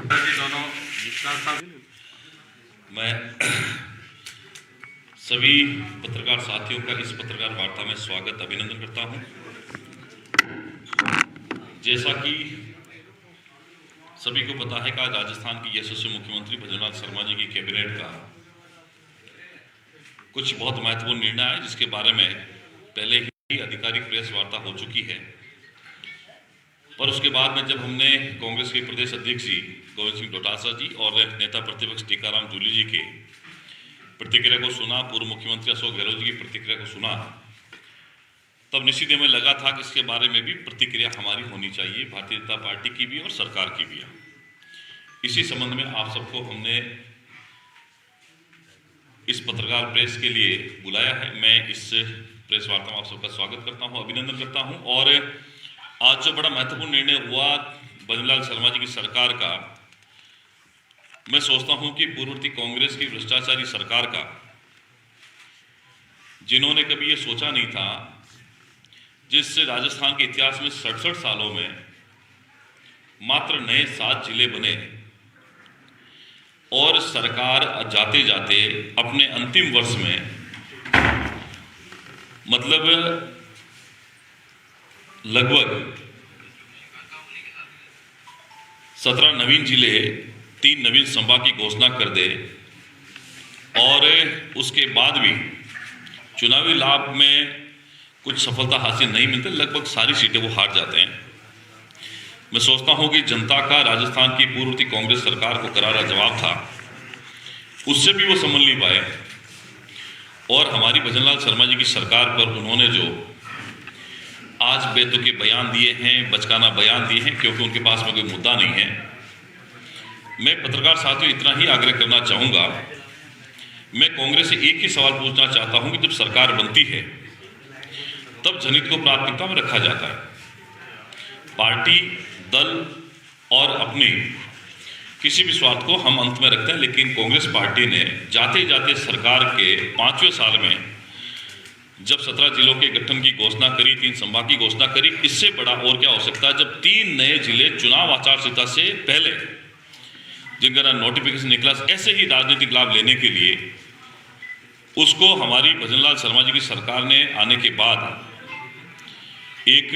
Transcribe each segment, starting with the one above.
मैं सभी पत्रकार साथियों का इस पत्रकार वार्ता में स्वागत अभिनंदन करता हूं। जैसा कि सभी को पता है कि राजस्थान की यशस्वी मुख्यमंत्री भजनलाल शर्मा जी की कैबिनेट का कुछ बहुत महत्वपूर्ण निर्णय है, जिसके बारे में पहले ही आधिकारिक प्रेस वार्ता हो चुकी है। पर उसके बाद में जब हमने कांग्रेस के प्रदेश अध्यक्ष जी गोविंद सिंह डोटासरा जी और नेता प्रतिपक्ष टीकाराम जूली जी के प्रतिक्रिया को सुना, पूर्व मुख्यमंत्री अशोक गहलोत जी की प्रतिक्रिया को सुना, तब निश्चित हमें लगा था कि इसके बारे में भी प्रतिक्रिया हमारी होनी चाहिए, भारतीय जनता पार्टी की भी और सरकार की भी। इसी संबंध में आप सबको हमने इस पत्रकार प्रेस के लिए बुलाया है। मैं इस प्रेस वार्ता में आप सबका स्वागत करता हूं, अभिनंदन करता हूं। और आज जो बड़ा महत्वपूर्ण निर्णय हुआ भजनलाल शर्मा जी की सरकार का, मैं सोचता हूं कि पूर्ववर्ती कांग्रेस की भ्रष्टाचारी सरकार का, जिन्होंने कभी ये सोचा नहीं था, जिस राजस्थान के इतिहास में 67 सालों में मात्र नए 7 जिले बने और सरकार जाते जाते अपने अंतिम वर्ष में मतलब लगभग 17 नवीन जिले, 3 नवीन संभाग की घोषणा कर दे और उसके बाद भी चुनावी लाभ में कुछ सफलता हासिल नहीं मिलती, लगभग सारी सीटें वो हार जाते हैं। मैं सोचता हूं कि जनता का राजस्थान की पूर्ववर्ती कांग्रेस सरकार को करारा जवाब था, उससे भी वो संभल नहीं पाए। और हमारी भजनलाल शर्मा जी की सरकार पर उन्होंने जो आज बेतुके बयान दिए हैं, बचकाना बयान दिए हैं, क्योंकि उनके पास में कोई मुद्दा नहीं है। मैं पत्रकार साथियों इतना ही आग्रह करना चाहूंगा, मैं कांग्रेस से एक ही सवाल पूछना चाहता हूं कि जब सरकार बनती है तब जनहित को प्राथमिकता में रखा जाता है। पार्टी, दल और अपनी किसी भी स्वार्थ को हम अंत में रखते हैं, लेकिन कांग्रेस पार्टी ने जाते जाते सरकार के 5वें साल में जब 17 जिलों के गठन की घोषणा करी, 3 संभाग की घोषणा करी, इससे बड़ा और क्या हो सकता है जब 3 नए जिले चुनाव आचार संहिता से पहले जिनका नोटिफिकेशन निकला, ऐसे ही राजनीतिक लाभ लेने के लिए उसको हमारी भजनलाल शर्मा जी की सरकार ने आने के बाद एक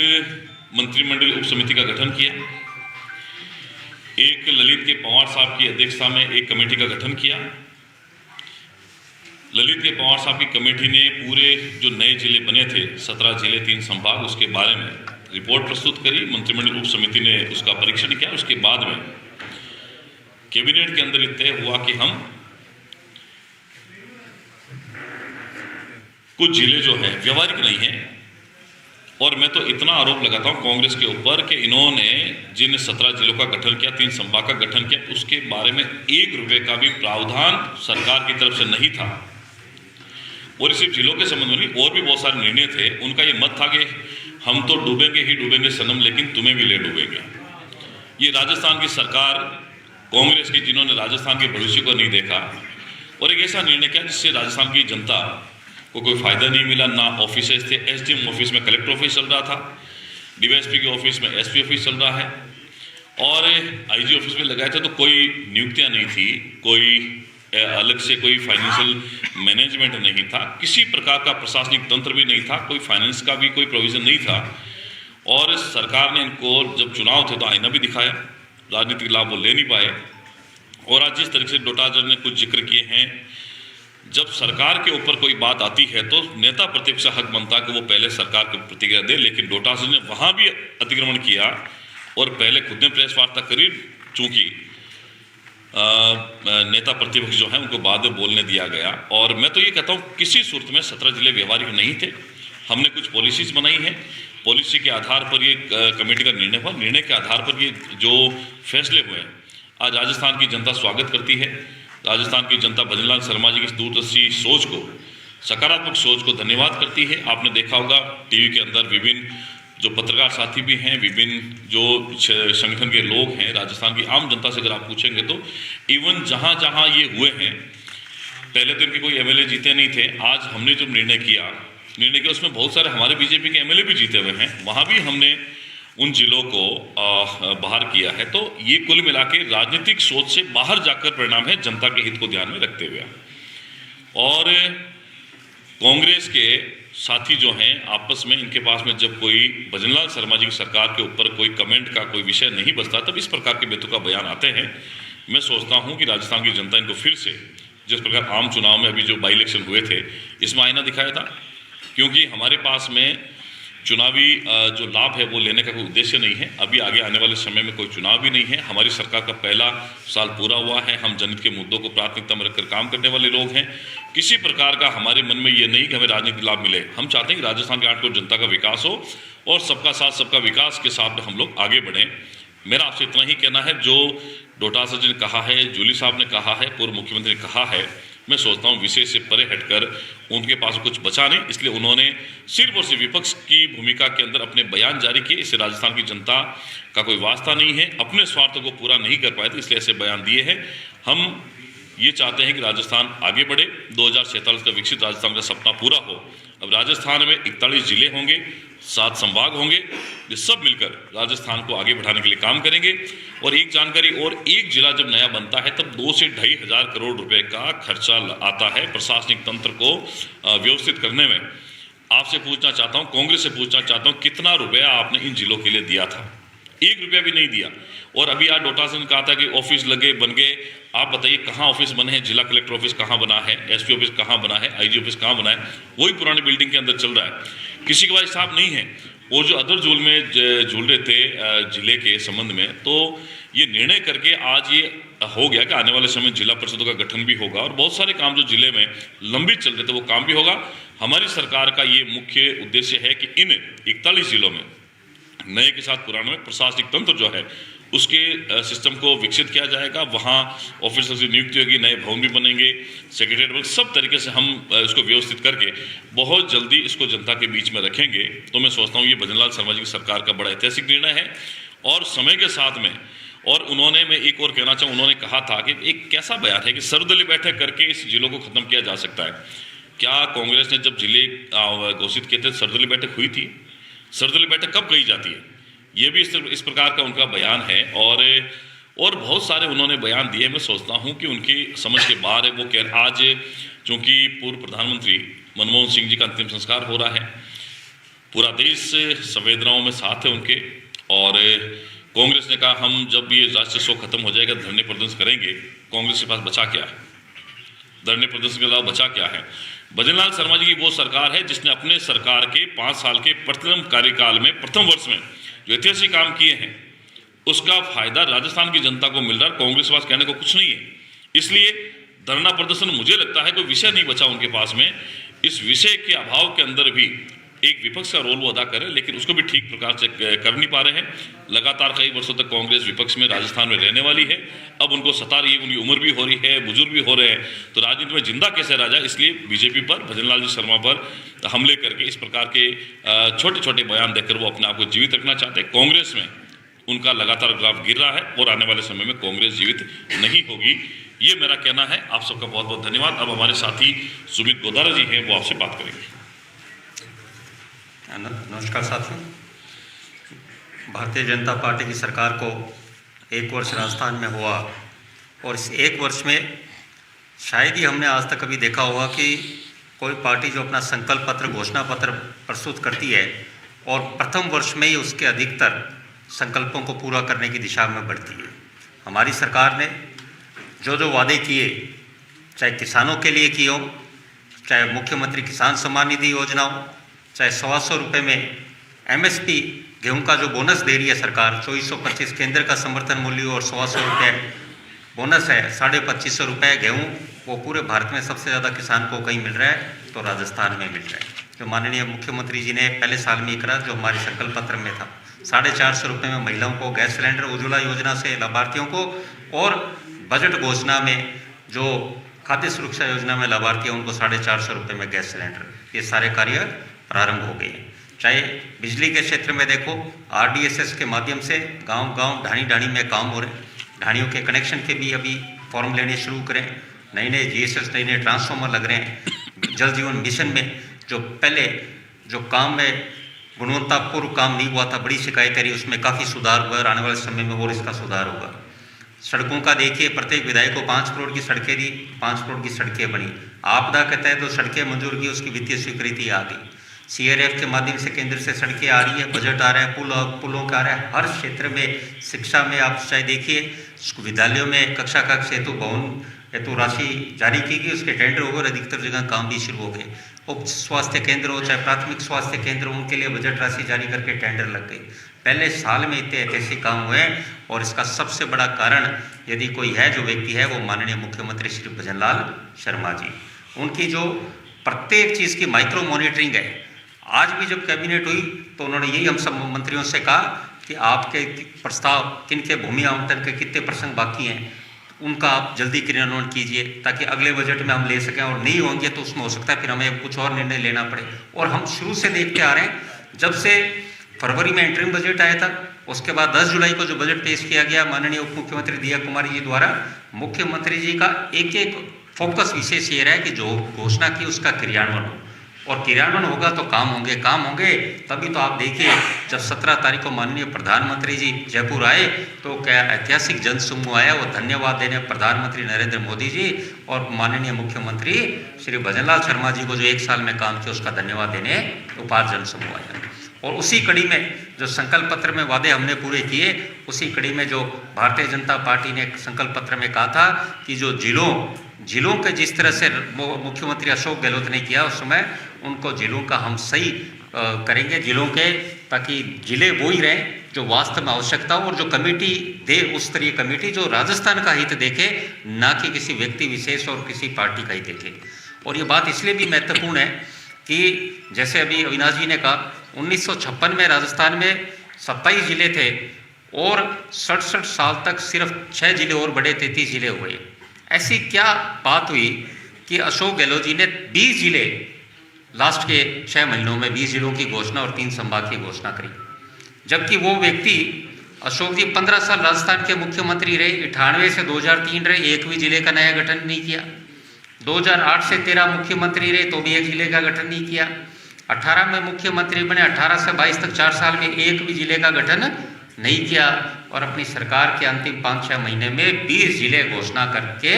मंत्रिमंडल उप समिति का गठन किया, एक ललित के पंवार साहब की अध्यक्षता में एक कमेटी का गठन किया। ललित के पंवार साहब की कमेटी ने पूरे जो नए जिले बने थे, 17 जिले 3 संभाग, उसके बारे में रिपोर्ट प्रस्तुत करी। मंत्रिमंडल उप समिति ने उसका परीक्षण किया। उसके बाद में कैबिनेट के अंदर तय हुआ कि हम कुछ जिले जो हैं व्यवहारिक नहीं हैं, और मैं तो इतना आरोप लगाता हूं कांग्रेस के ऊपर कि इन्होंने जिन 17 जिलों का गठन किया, 3 संभाग का गठन किया, उसके बारे में 1 रुपए का भी प्रावधान सरकार की तरफ से नहीं था। और सिर्फ जिलों के संबंध में नहीं, और भी बहुत सारे निर्णय थे। उनका ये मत था कि हम तो डूबेंगे ही डूबेंगे सनम, लेकिन तुम्हें भी ले डूबेंगे। ये राजस्थान की सरकार कांग्रेस की, जिन्होंने राजस्थान के भविष्य को नहीं देखा और एक ऐसा निर्णय किया जिससे राजस्थान की जनता को कोई फायदा नहीं मिला। ना ऑफिसेज थे, एसडीएम ऑफिस में कलेक्टर ऑफिस चल रहा था, डीवाईएसपी के ऑफिस में एसपी ऑफिस चल रहा है, और आईजी ऑफिस में लगाए थे तो कोई नियुक्तियां नहीं थी, कोई अलग से कोई फाइनेंशियल मैनेजमेंट नहीं था, किसी प्रकार का प्रशासनिक तंत्र भी नहीं था, कोई फाइनेंस का भी कोई प्रोविजन नहीं था। और सरकार ने इनको जब चुनाव थे तो आईना भी दिखाया, राजनीतिक लाभ वो ले नहीं पाए। और आज जिस तरीके से डोटासरा ने कुछ जिक्र किए हैं, जब सरकार के ऊपर कोई बात आती है तो नेता प्रतिपक्ष का हक बनता है कि वो पहले सरकार को प्रतिक्रिया दे, लेकिन डोटासरा ने वहां भी अतिक्रमण किया और पहले खुद ने प्रेस वार्ता करी, चूंकि नेता प्रतिपक्ष जो है उनको बाद में बोलने दिया गया। और मैं तो ये कहता हूँ किसी सूरत में 17 जिले व्यवहारिक नहीं थे। हमने कुछ पॉलिसीज बनाई हैं, पॉलिसी के आधार पर ये कमेटी का निर्णय हुआ, निर्णय के आधार पर ये जो फैसले हुए आज राजस्थान की जनता स्वागत करती है। राजस्थान की जनता भजनलाल शर्मा जी की दूरदर्शी सोच को, सकारात्मक सोच को धन्यवाद करती है। आपने देखा होगा टीवी के अंदर विभिन्न जो पत्रकार साथी भी हैं, विभिन्न जो संगठन के लोग हैं, राजस्थान की आम जनता से अगर आप पूछेंगे तो इवन जहां जहां ये हुए हैं, पहले तो इनके कोई एमएलए जीते नहीं थे, आज हमने जो निर्णय किया उसमें बहुत सारे हमारे बीजेपी के एमएलए भी जीते हुए हैं। वहां भी हमने उन जिलों को बाहर किया है। तो ये कुल मिला के राजनीतिक सोच से बाहर जाकर परिणाम है, जनता के हित को ध्यान में रखते हुए। और कांग्रेस के साथी जो हैं आपस में, इनके पास में जब कोई भजनलाल शर्मा जी की सरकार के ऊपर कोई कमेंट का कोई विषय नहीं बचता, तब इस प्रकार के बेतुका बयान आते हैं। मैं सोचता हूं कि राजस्थान की जनता इनको फिर से, जिस प्रकार आम चुनाव में अभी जो बाई इलेक्शन हुए थे, इसमें आईना दिखाया था। क्योंकि हमारे पास में चुनावी जो लाभ है वो लेने का कोई उद्देश्य नहीं है। अभी आगे आने वाले समय में कोई चुनाव भी नहीं है। हमारी सरकार का पहला साल पूरा हुआ है। हम जनहित के मुद्दों को प्राथमिकता में रखकर काम करने वाले लोग हैं। किसी प्रकार का हमारे मन में ये नहीं कि हमें राजनीतिक लाभ मिले। हम चाहते हैं कि राजस्थान के 8 करोड़ जनता का विकास हो और सबका साथ सबका विकास के साथ हम लोग आगे बढ़ें। मेरा आपसे इतना ही कहना है, जो डोटासरा जी ने कहा है, जूली साहब ने कहा है, पूर्व मुख्यमंत्री ने कहा है, मैं सोचता हूं विषय से परे हटकर उनके पास कुछ बचा नहीं, इसलिए उन्होंने सिर्फ और सिर्फ विपक्ष की भूमिका के अंदर अपने बयान जारी किए। इससे राजस्थान की जनता का कोई वास्ता नहीं है, अपने स्वार्थ को पूरा नहीं कर पाए थे, इसलिए ऐसे बयान दिए हैं। हम ये चाहते हैं कि राजस्थान आगे बढ़े, 2047 का विकसित राजस्थान का सपना पूरा हो। अब राजस्थान में 41 जिले होंगे, 7 संभाग होंगे, ये सब मिलकर राजस्थान को आगे बढ़ाने के लिए काम करेंगे। और एक जानकारी और, एक जिला जब नया बनता है तब 2 से 2,500 करोड़ रुपए का खर्चा आता है प्रशासनिक तंत्र को व्यवस्थित करने में। आपसे पूछना चाहता हूँ, कांग्रेस से पूछना चाहता हूँ, कितना रुपया आपने इन जिलों के लिए दिया था? 1 रुपया भी नहीं दिया। और अभी आज डोटासरा ने कहा था कि ऑफिस लगे, बन गए। आप बताइए कहाँ ऑफिस बने हैं? जिला कलेक्टर ऑफिस कहाँ बना है? एसपी ऑफिस कहाँ बना है? आईजी ऑफिस कहाँ बना है? वही पुरानी बिल्डिंग के अंदर चल रहा है। किसी के पास हिसाब नहीं है। और जो अदर जोल में झूल रहे थे जिले के संबंध में, तो ये निर्णय करके आज ये हो गया कि आने वाले समय जिला परिषदों का गठन भी होगा और बहुत सारे काम जो जिले में लंबित चल रहे थे वो काम भी होगा। हमारी सरकार का ये मुख्य उद्देश्य है कि इन 41 जिलों में नए के साथ पुराने में प्रशासनिक तंत्र जो है उसके सिस्टम को विकसित किया जाएगा। वहाँ ऑफिसर की नियुक्ति होगी, नए भवन भी बनेंगे, सेक्रेटरीट, सब तरीके से हम इसको व्यवस्थित करके बहुत जल्दी इसको जनता के बीच में रखेंगे। तो मैं सोचता हूँ ये भजनलाल शर्मा जी की सरकार का बड़ा ऐतिहासिक निर्णय है। और समय के साथ में, और उन्होंने, मैं एक और कहना चाहूँ, उन्होंने कहा था कि एक कैसा बयान है कि सर्वदलीय बैठक करके इस जिलों को खत्म किया जा सकता है। क्या कांग्रेस ने जब जिले घोषित किए थे सर्वदलीय बैठक हुई थी? सर्वदलीय बैठक कब कही जाती है? ये भी इस प्रकार का उनका बयान है। और बहुत सारे उन्होंने बयान दिए। मैं सोचता हूं कि उनकी समझ के बाहर है। वो कह, आज चूंकि पूर्व प्रधानमंत्री मनमोहन सिंह जी का अंतिम संस्कार हो रहा है, पूरा देश संवेदनाओं में साथ है उनके। और कांग्रेस ने कहा हम जब ये राष्ट्रीय शोक खत्म हो जाएगा धरने प्रदर्शन करेंगे। कांग्रेस के पास बचा क्या है? धरने प्रदर्शन के अलावा बचा क्या है? भजनलाल शर्मा जी की वो सरकार है जिसने अपने सरकार के 5 साल के प्रथम कार्यकाल में, प्रथम वर्ष में जो ऐतिहासिक काम किए हैं, उसका फायदा राजस्थान की जनता को मिल रहा है। कांग्रेस के पास कहने को कुछ नहीं है। इसलिए धरना प्रदर्शन, मुझे लगता है कोई विषय नहीं बचा उनके पास में। इस विषय के अभाव के अंदर भी एक विपक्ष का रोल वो अदा करे, लेकिन उसको भी ठीक प्रकार से कर नहीं पा रहे हैं। लगातार कई वर्षों तक कांग्रेस विपक्ष में राजस्थान में रहने वाली है। अब उनको सता रही है, उनकी उम्र भी हो रही है, बुजुर्ग भी हो रहे हैं, तो राजनीति में जिंदा कैसे रह जाए? इसलिए बीजेपी पर, भजनलाल जी शर्मा पर हमले करके इस प्रकार के छोटे छोटे बयान देकर वो अपने आप को जीवित रखना चाहते हैं। कांग्रेस में उनका लगातार ग्राफ गिर रहा है और आने वाले समय में कांग्रेस जीवित नहीं होगी। ये मेरा कहना है। आप सबका बहुत बहुत धन्यवाद। अब हमारे साथी सुमित गोदारा जी हैं, वो आपसे बात करेंगे। नमस्कार साथियों। भारतीय जनता पार्टी की सरकार को 1 वर्ष राजस्थान में हुआ और इस 1 वर्ष में शायद ही हमने आज तक कभी देखा होगा कि कोई पार्टी जो अपना संकल्प पत्र, घोषणा पत्र प्रस्तुत करती है और प्रथम वर्ष में ही उसके अधिकतर संकल्पों को पूरा करने की दिशा में बढ़ती है। हमारी सरकार ने जो वादे किए, चाहे किसानों के लिए किए हो, चाहे मुख्यमंत्री किसान सम्मान निधि योजना हो, चाहे 125 रुपये में MSP गेहूं का जो बोनस दे रही है सरकार, 2425 केंद्र का समर्थन मूल्य और 125 रुपये बोनस है, 2550 रुपये गेहूं, वो पूरे भारत में सबसे ज़्यादा किसान को कहीं मिल रहा है तो राजस्थान में मिल रहा है। जो माननीय मुख्यमंत्री जी ने पहले साल में करा, जो हमारे संकल्प पत्र में था, 450 रुपये में महिलाओं को गैस सिलेंडर, उज्ज्वला योजना से लाभार्थियों को, और बजट घोषणा में जो खाद्य सुरक्षा योजना में लाभार्थी हैं उनको 450 रुपये में गैस सिलेंडर, ये सारे कार्य प्रारंभ हो गए हैं। चाहे बिजली के क्षेत्र में देखो, RDSS के माध्यम से गांव-गांव, ढाणी-ढाणी में काम हो रहे हैं। ढाणियों के कनेक्शन के भी अभी फॉर्म लेने शुरू करें। नए GSS, नए ट्रांसफार्मर लग रहे हैं। जल जीवन मिशन में जो पहले जो काम में गुणवत्तापूर्ण काम नहीं हुआ था, बड़ी शिकायतें रही, उसमें काफ़ी सुधार हुआ और आने वाले समय में और इसका सुधार होगा। सड़कों का देखिए, प्रत्येक विधायक को 5 करोड़ की सड़कें दी, 5 करोड़ की सड़कें बनी। आपदा के तहत जो सड़कें मंजूर की उसकी वित्तीय स्वीकृति आ गई। CRF के माध्यम से केंद्र से सड़कें आ रही है, बजट आ रहा है, पुलों का आ रहा है, हर क्षेत्र में। शिक्षा में आप चाहे देखिए, विद्यालयों में कक्षा कक्ष हेतु भवन हेतु राशि जारी की गई, उसके टेंडर हो गए और अधिकतर जगह काम भी शुरू हो गए। उप स्वास्थ्य केंद्र हो चाहे प्राथमिक स्वास्थ्य केंद्र हो, उनके लिए बजट राशि जारी करके टेंडर लग गई। पहले साल में इतने ऐतिहासिक काम हुए और इसका सबसे बड़ा कारण यदि कोई है, जो व्यक्ति है, वो माननीय मुख्यमंत्री श्री भजनलाल शर्मा जी। उनकी जो प्रत्येक चीज़ की माइक्रो मॉनिटरिंग है। आज भी जब कैबिनेट हुई तो उन्होंने यही हम सब मंत्रियों से कहा कि आपके प्रस्ताव किन के भूमि आवंटन के कितने प्रसंग बाकी हैं, उनका आप जल्दी क्रियान्वयन कीजिए ताकि अगले बजट में हम ले सकें, और नहीं होंगे तो उसमें हो सकता है फिर हमें कुछ और निर्णय लेना पड़े। और हम शुरू से देखते आ रहे हैं, जब से फरवरी में इंटरिम बजट आया था, उसके बाद 10 जुलाई को जो बजट पेश किया गया माननीय उप मुख्यमंत्री दिया कुमारी जी द्वारा, मुख्यमंत्री जी का एक एक फोकस विशेष ये रहा है कि जो घोषणा की उसका क्रियान्वयन हो, और क्रियान्वयन होगा तो काम होंगे। तभी तो आप देखिए, जब 17 तारीख को माननीय प्रधानमंत्री जी जयपुर आए तो क्या ऐतिहासिक जनसमूह आया, वो धन्यवाद देने प्रधानमंत्री नरेंद्र मोदी जी और माननीय मुख्यमंत्री श्री भजनलाल शर्मा जी को जो 1 साल में काम किया उसका धन्यवाद देने उपहार जनसमूह आया। और उसी कड़ी में जो संकल्प पत्र में वादे हमने पूरे किए, उसी कड़ी में जो भारतीय जनता पार्टी ने संकल्प पत्र में कहा था कि जो जिलों के जिस तरह से मुख्यमंत्री अशोक गहलोत ने किया, उस समय उनको जिलों का हम सही करेंगे जिलों के, ताकि जिले वो ही रहें जो वास्तव में आवश्यकता हो, और जो कमेटी दे उस स्तरीय कमेटी जो राजस्थान का हित देखे, ना कि किसी व्यक्ति विशेष और किसी पार्टी का हित देखे। और ये बात इसलिए भी महत्वपूर्ण है कि जैसे अभी अविनाश जी ने कहा, 1956 में राजस्थान में 27 जिले थे और 67 साल तक सिर्फ 6 जिले और बड़े 33 जिले हुए। ऐसी क्या बात हुई कि अशोक गहलोत जी ने 20 जिले लास्ट के 6 महीनों में 20 जिलों की घोषणा और 3 संभाग की घोषणा करी, जबकि वो व्यक्ति अशोक जी 15 साल राजस्थान के मुख्यमंत्री रहे, 98 से 2003 रहे, एक भी जिले का नया गठन नहीं किया। 2008 से 13 मुख्यमंत्री रहे तो भी एक जिले का गठन नहीं किया। 18 में मुख्यमंत्री बने, 18 से 22 तक 4 साल में एक भी जिले का गठन नहीं किया, और अपनी सरकार के अंतिम 5-6 महीने में 20 जिले घोषणा करके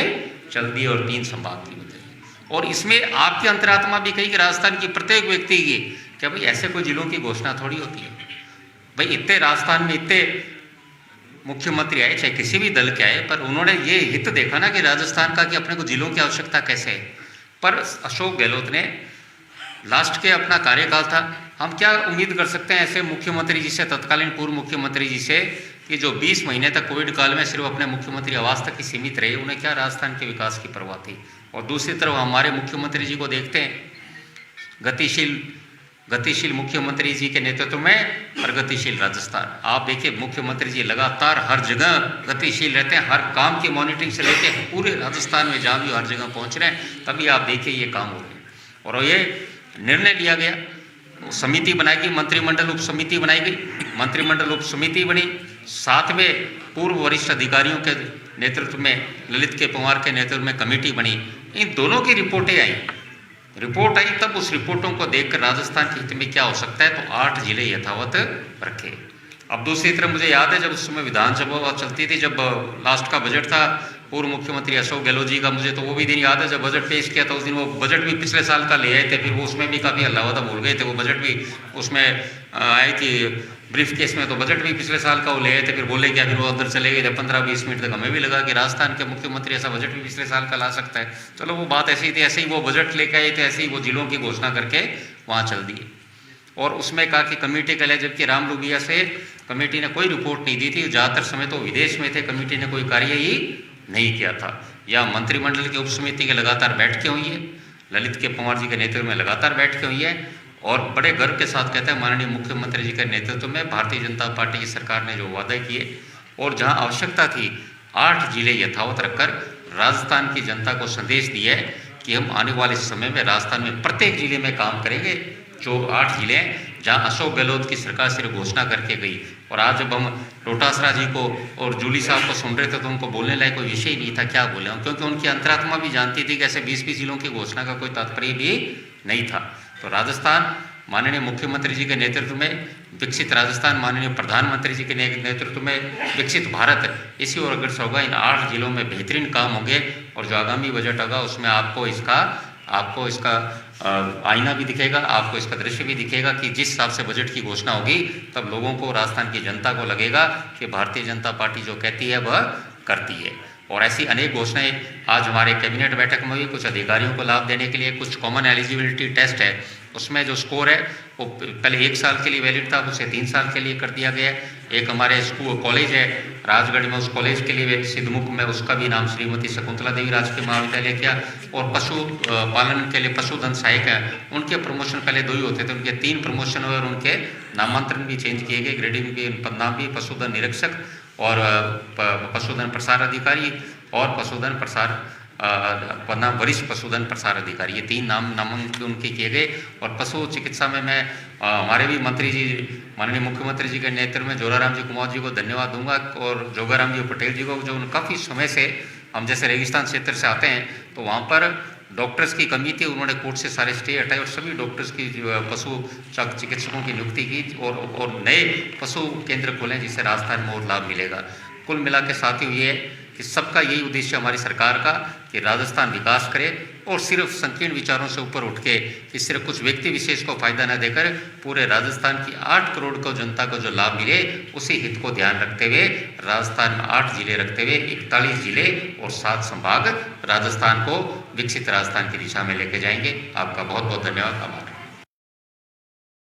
चल दिए और 3 संभाग की बदली। और इसमें आपकी अंतरात्मा भी कही कि राजस्थान की प्रत्येक व्यक्ति की, क्या भाई ऐसे कोई जिलों की घोषणा थोड़ी होती है भाई। इतने राजस्थान में इतने मुख्यमंत्री आए, चाहे किसी भी दल के आए, पर उन्होंने ये हित देखा ना कि राजस्थान का कि अपने को जिलों की आवश्यकता कैसे है। पर अशोक गहलोत ने लास्ट के अपना कार्यकाल था, हम क्या उम्मीद कर सकते हैं ऐसे मुख्यमंत्री जी से, तत्कालीन पूर्व मुख्यमंत्री जी से, कि जो 20 महीने तक कोविड काल में सिर्फ अपने मुख्यमंत्री आवास तक ही सीमित रहे, उन्हें क्या राजस्थान के विकास की परवाह थी। और दूसरी तरफ हमारे मुख्यमंत्री जी को देखते हैं, गतिशील मुख्यमंत्री जी के नेतृत्व में प्रगतिशील राजस्थान। आप देखिए मुख्यमंत्री जी लगातार हर जगह गतिशील रहते हैं, हर काम की मॉनिटरिंग से लेके पूरे राजस्थान में जहाँ भी हर जगह पहुँच रहे हैं, तभी आप देखिए ये काम हो रहे हैं। और ये निर्णय लिया गया, समिति बनाई गई, मंत्रिमंडल उप समिति बनाई गई, मंत्रिमंडल उप समिति बनी, साथ में पूर्व वरिष्ठ अधिकारियों के नेतृत्व में, ललित के पंवार के नेतृत्व में कमेटी बनी। इन दोनों की रिपोर्टें आई, रिपोर्ट आई, तब उस रिपोर्टों को देखकर राजस्थान के हित में क्या हो सकता है, तो 8 जिले यथावत रखे। अब दूसरी तरफ मुझे याद है जब उस समय विधानसभा चलती थी, जब लास्ट का बजट था पूर्व मुख्यमंत्री अशोक गहलोत जी का, मुझे तो वो भी दिन याद है जब बजट पेश किया था। उस दिन वो बजट भी पिछले साल का ले आए थे, फिर वो उसमें भी काफ़ी हल्ला भूल गए थे। वो बजट भी उसमें आए कि ब्रीफ केस में, तो बजट भी पिछले साल का वो ले आए थे, फिर बोले क्या, फिर वो अंदर चले गए थे। 15-20 मिनट तक हमें भी लगा कि राजस्थान के मुख्यमंत्री ऐसा बजट भी पिछले साल का ला सकता है। चलो वो बात ऐसी थी, ऐसे ही वो बजट लेके आए थे, ऐसे ही वो जिलों की घोषणा करके वहाँ चल दिए। और उसमें कहा कि कमेटी का लिया, जबकि राम लोबिया से कमेटी ने कोई रिपोर्ट नहीं दी थी। ज़्यादातर समय तो विदेश में थे, कमेटी ने कोई कार्य ही नहीं किया था। या मंत्रिमंडल की उप समिति के लगातार बैठकें हुई है, ललित के पंवार जी के नेतृत्व में लगातार बैठकें हुई है, और बड़े गर्व के साथ कहते हैं माननीय मुख्यमंत्री जी के नेतृत्व में भारतीय जनता पार्टी की सरकार ने जो वादे किए, और जहां आवश्यकता थी 8 जिले यथावत रखकर राजस्थान की जनता को संदेश दिया है कि हम आने वाले समय में राजस्थान में प्रत्येक जिले में काम करेंगे। जो 8 जिले हैं जहाँ अशोक गहलोत की सरकार सिर्फ घोषणा करके गई, और आज जब हम डोटासरा जी को और जूली साहब को सुन रहे थे तो उनको बोलने लायक कोई विषय नहीं था, क्या बोले हम, क्योंकि उनकी अंतरात्मा भी जानती थी कि ऐसे 20-20 जिलों की घोषणा का कोई तात्पर्य भी नहीं था। तो राजस्थान माननीय मुख्यमंत्री जी के नेतृत्व में विकसित राजस्थान, माननीय प्रधानमंत्री जी के नेतृत्व में विकसित भारत, इसी ओर अग्रसर होगा। इन 8 जिलों में बेहतरीन काम होंगे और जो आगामी बजट होगा उसमें आपको इसका आईना भी दिखेगा, आपको इसका दृश्य भी दिखेगा कि जिस हिसाब से बजट की घोषणा होगी तब लोगों को, राजस्थान की जनता को लगेगा कि भारतीय जनता पार्टी जो कहती है वह करती है। और ऐसी अनेक घोषणाएं आज हमारे कैबिनेट बैठक में भी कुछ अधिकारियों को लाभ देने के लिए कुछ कॉमन एलिजिबिलिटी टेस्ट है, उसमें जो स्कोर है वो पहले 1 साल के लिए वैलिड था, उसे 3 साल के लिए कर दिया गया है। एक हमारे स्कूल कॉलेज है राजगढ़ में, उस कॉलेज के लिए सिद्धमुख में उसका भी नाम श्रीमती शकुंतला देवी राजकीय महाविद्यालय किया। और पशु पालन के लिए पशुधन सहायक है, उनके प्रमोशन पहले 2 ही होते थे, उनके 3 प्रमोशन हुए और उनके नामांतरण भी चेंज किए गए, ग्रेडिंग भी, नाम भी पशुधन निरीक्षक और पशुधन प्रसार अधिकारी और पशुधन प्रसार नाम वरिष्ठ पशुधन प्रसार अधिकारी, ये 3 नामांकन उनके किए गए। और पशु चिकित्सा में मैं हमारे भी मंत्री जी, माननीय मुख्यमंत्री जी के नेतृत्व में जोराराम जी कुमार जी को धन्यवाद दूंगा और जोगाराम जी पटेल जी को, जो काफ़ी समय से, हम जैसे रेगिस्तान क्षेत्र से आते हैं तो वहाँ पर डॉक्टर्स की कमी थी, उन्होंने कोर्ट से सारे स्टे हटाए और सभी डॉक्टर्स की पशु चिकित्सकों की नियुक्ति की और नए पशु केंद्र खोलें जिससे राजस्थान में और लाभ मिलेगा। कुल मिला के साथियों ये कि सबका यही उद्देश्य हमारी सरकार का कि राजस्थान विकास करे और सिर्फ संकीर्ण विचारों से ऊपर उठ के कि सिर्फ कुछ व्यक्ति विशेष को फायदा न देकर पूरे राजस्थान की 8 करोड़ को जनता को जो लाभ मिले उसी हित को ध्यान रखते हुए राजस्थान में 8 जिले रखते हुए 41 जिले और 7 संभाग राजस्थान को विकसित राजस्थान की दिशा में लेके जाएंगे। आपका बहुत बहुत धन्यवाद।